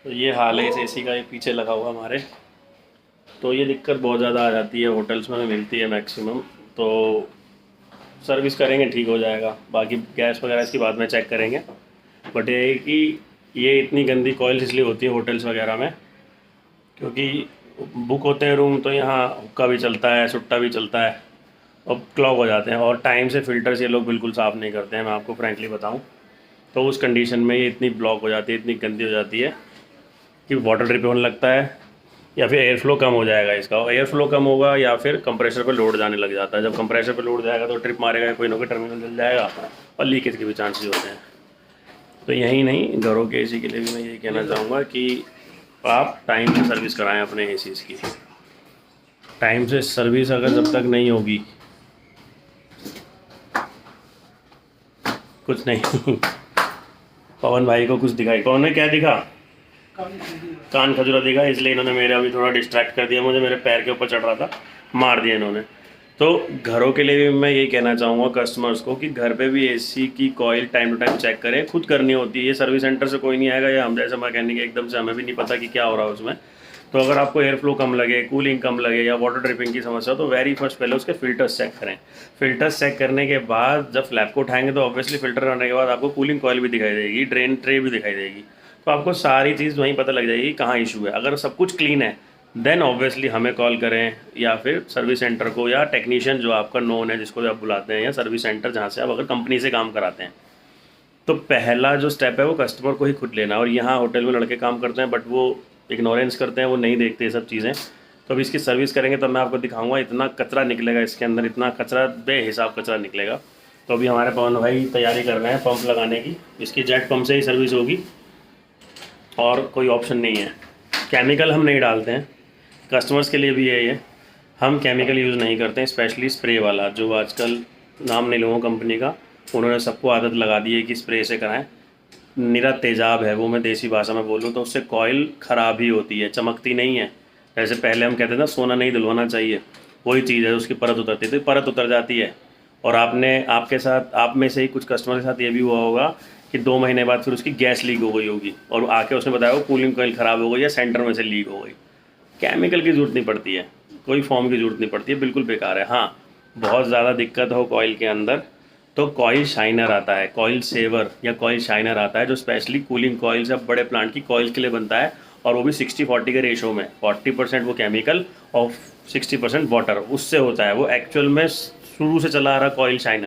तो ये हाल है इस एसी का, ये पीछे लगा हुआ हमारे। तो ये दिक्कत बहुत ज़्यादा आ जाती है, होटल्स में मिलती है मैक्सिमम। तो सर्विस करेंगे ठीक हो जाएगा, बाकी गैस वगैरह इसकी बाद में चेक करेंगे। बट ये है कि ये इतनी गंदी कॉइल्स इसलिए होती है होटल्स वगैरह में, क्योंकि बुक होते हैं रूम तो यहाँ हुक्का भी चलता है, सुट्टा भी चलता है, और क्लॉग हो जाते हैं। और टाइम से फ़िल्टर्स ये लोग बिल्कुल साफ़ नहीं करते हैं, मैं आपको फ्रैंकली बताऊँ। तो उस कंडीशन में ये इतनी ब्लॉक हो जाती है, इतनी गंदी हो जाती है कि वाटर ड्रिप होने लगता है, या फिर एयर फ्लो कम हो जाएगा इसका। एयर फ्लो कम होगा या फिर कंप्रेसर पे लोड जाने लग जाता है। जब कंप्रेसर पे लोड जाएगा तो ट्रिप मारेगा, कोई ना कोई टर्मिनल जल जाएगा और लीकेज के भी चांसेस होते हैं। तो यही नहीं, घरों के एसी के लिए भी मैं यही कहना चाहूँगा कि आप टाइम से सर्विस कराएं अपने एसीज़ की। टाइम से सर्विस अगर जब तक नहीं होगी, कुछ नहीं पवन भाई को कुछ दिखाई, पवन ने क्या दिखा? कान खजुरा दिखा, इसलिए इन्होंने मेरे अभी थोड़ा डिस्ट्रैक्ट कर दिया, मुझे मेरे पैर के ऊपर चढ़ रहा था, मार दिया इन्होंने। तो घरों के लिए भी मैं यही कहना चाहूँगा कस्टमर्स को कि घर पे भी एसी की coil time to time check करें, खुद करनी होती है। ये सर्विस सेंटर से कोई नहीं आएगा, या हम जैसे मैकेनिक एकदम से हमें भी नहीं पता कि क्या हो रहा है उसमें। तो अगर आपको एयर फ्लो कम लगे, कूलिंग कम लगे, या वाटर ड्रिपिंग की समस्या, तो वेरी फर्स्ट पहले उसके फ़िल्टर्स चेक करें। फ़िल्टर्स चेक करने के बाद जब फ्लैप को उठाएंगे तो ऑब्वियसली फ़िल्टर करने के बाद आपको कूलिंग कॉइल भी दिखाई देगी, ड्रेन ट्रे भी दिखाई देगी। तो आपको सारी चीज़ वहीं पता लग जाएगी कहाँ इशू है। अगर सब कुछ क्लीन है देन ऑब्वियसली हमें कॉल करें, या फिर सर्विस सेंटर को, या टेक्नीशियन जो आपका नोन है जिसको आप बुलाते हैं, या सर्विस सेंटर जहाँ से आप अगर कंपनी से काम कराते हैं। तो पहला जो स्टेप है वो कस्टमर को ही खुद लेना। और यहाँ होटल में लड़के काम करते हैं बट वो इग्नोरेंस करते हैं, वो नहीं देखते ये सब चीज़ें। तो अभी इसकी सर्विस करेंगे तब मैं आपको दिखाऊंगा, इतना कचरा निकलेगा इसके अंदर, इतना कचरा, बेहिसाब कचरा निकलेगा। तो अभी हमारे पवन भाई तैयारी कर रहे हैं पंप लगाने की, इसकी जेट पंप से ही सर्विस होगी और कोई ऑप्शन नहीं है। केमिकल हम नहीं डालते हैं, कस्टमर्स के लिए भी है ये, हम केमिकल यूज़ नहीं करते हैं, स्पेशली स्प्रे वाला। जो आजकल नाम नहीं लूँगा कंपनी का, उन्होंने सबको आदत लगा दी है कि स्प्रे से कराएं। निरा तेजाब है वो, मैं देसी भाषा में बोलूँ तो उससे कॉइल ख़राब ही होती है, चमकती नहीं है। जैसे पहले हम कहते थे ना सोना नहीं धुलवाना चाहिए, वही चीज़ है, उसकी परत उतरती है तो परत उतर जाती है। और आपके साथ, आप में से ही कुछ कस्टमर के साथ ये भी हुआ होगा कि 2 महीने बाद फिर उसकी गैस लीक हो गई होगी और आके उसने बताया वो कूलिंग कॉइल ख़राब हो गई या सेंटर में से लीक हो गई। केमिकल की ज़रूरत नहीं पड़ती है, कोई फॉर्म की ज़रूरत नहीं पड़ती है, बिल्कुल बेकार है। हाँ, बहुत ज़्यादा दिक्कत हो कॉइल के अंदर तो कॉइल शाइनर आता है, कॉइल सेवर या कॉइल शाइनर आता है, जो स्पेशली कूलिंग कॉइल से बड़े प्लांट की कॉइल के लिए बनता है। और वो भी 60-40 के रेशो में, 40% वो केमिकल और 60% वाटर उससे होता है। वो एक्चुअल में शुरू से चला आ रहा कॉइल शाइनर।